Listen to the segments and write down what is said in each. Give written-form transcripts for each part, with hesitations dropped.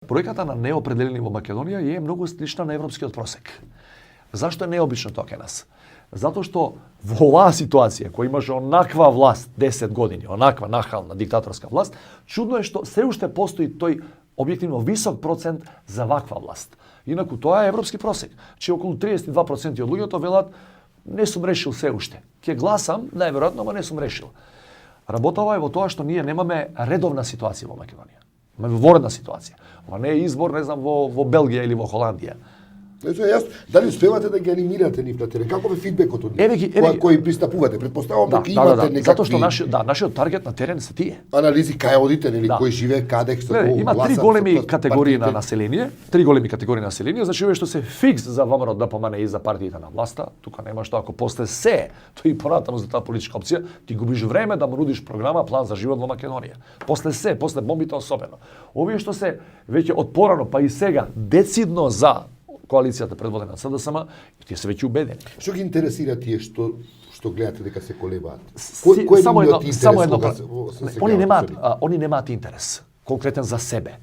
Бројката на неопределени во Македонија е многу слична на европскиот просек. Зашто е необично тоа кај нас? Затоа што во оваа ситуација, која имаше онаква власт 10 години, онаква нахална диктаторска власт, чудно е што се уште постои тој објективно висок процент за ваква власт. Инаку тоа е европски просек, че околу 32% од луѓето велат не сум решил се уште. Ќе гласам, најверојатно, ама не сум решил. Работава е во тоа што ние немаме редовна ситуација во Македонија. Имаме воредна ситуација. Ова не е избор, не знам, во Белгија или во Холандија. Дали успевате да ги анимирате нив на терен? Каков е фидбекот од нив? Кои пристапувате? Предпоставувам дека имате некакви... Затоа што нашиот таргет на терен се тие. Анализи кај одите, нели, кој живее, каде, што има три големи категории на население, значи овие што се фикс за ВМРО ДПМН и за партиите на власта, тука нема што ако после се, тој и понатаму за таа политичка опција, ти губиш време да му нудиш програма, план за живот во Македонија. После се, после бомбите особено. Овие што се веќе од порано, па и сега, децидно за коалицијата предводена од СДСМ, тие се веќе убедени. Што ги интересира тие што гледате дека се колебаат? Само едно, они немаат интерес конкретен за себе.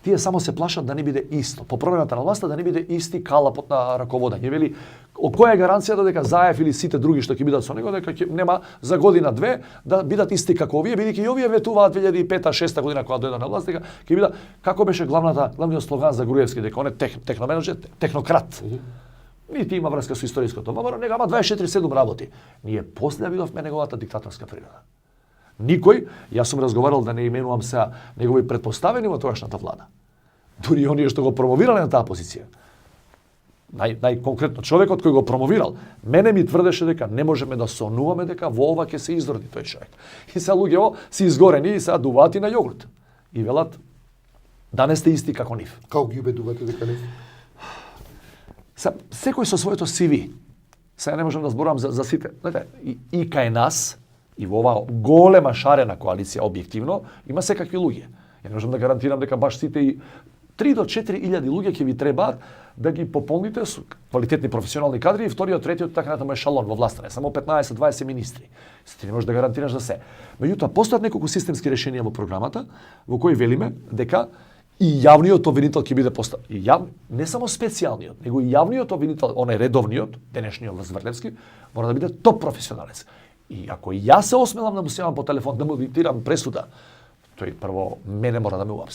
Тие само се плашат да не биде исто. По промената на власта да не биде исти калапот на раководење. Вели, која е гаранцијата дека Заев или сите други што ќе бидат со него, дека нема за година-две да бидат исти како овие, бидејќи и овие ветуваат 2005-2006 година кога дојдоа на власт, дека ќе бидат, како беше главниот слоган за Груевски, дека он е техноменеджер, технократ. Нити има врска со историското ВМРО, него ама 24/7 работи. Ние после видовме неговата диктаторска природа. Никој, јас сум разговарал да не именувам сега негови претпоставени во тогашната влада. Дури оние што го промовирале на таа позиција. Најконкретно човекот кој го промовирал, мене ми тврдеше дека не можеме да сонуваме дека во ова ќе се изроди тој човек. И сега луѓето се изгорени и сега дуваат и на јогурт. И велат, да не сте исти како нив. Како ги убедувате дека не? Секој со своето CV. Сега не можам да зборувам за сите. Знаете, и кај нас, и во оваа голема шарена коалиција објективно, има секакви луѓе. Ја не можам да гарантирам дека баш сите и 3 до 4 илјади луѓе ќе ви требаат да ги пополните со квалитетни професионални кадри и вториот, третиот така натаму ешалон во власта, не само 15-20 министри. Ти не можеш да гарантираш за се. Меѓутоа постојат неколку системски решенија во програмата во кои велиме дека и јавниот обвинител ќе биде поставен. Не само специјалниот, него и јавниот обвинител, оној редовниот, денешниот Зврлевски, мора да биде топ професионалец. И ако јас се осмелам да му се јавам по телефон, да му диктирам пресуда, тој прво мене мора да ме уапси.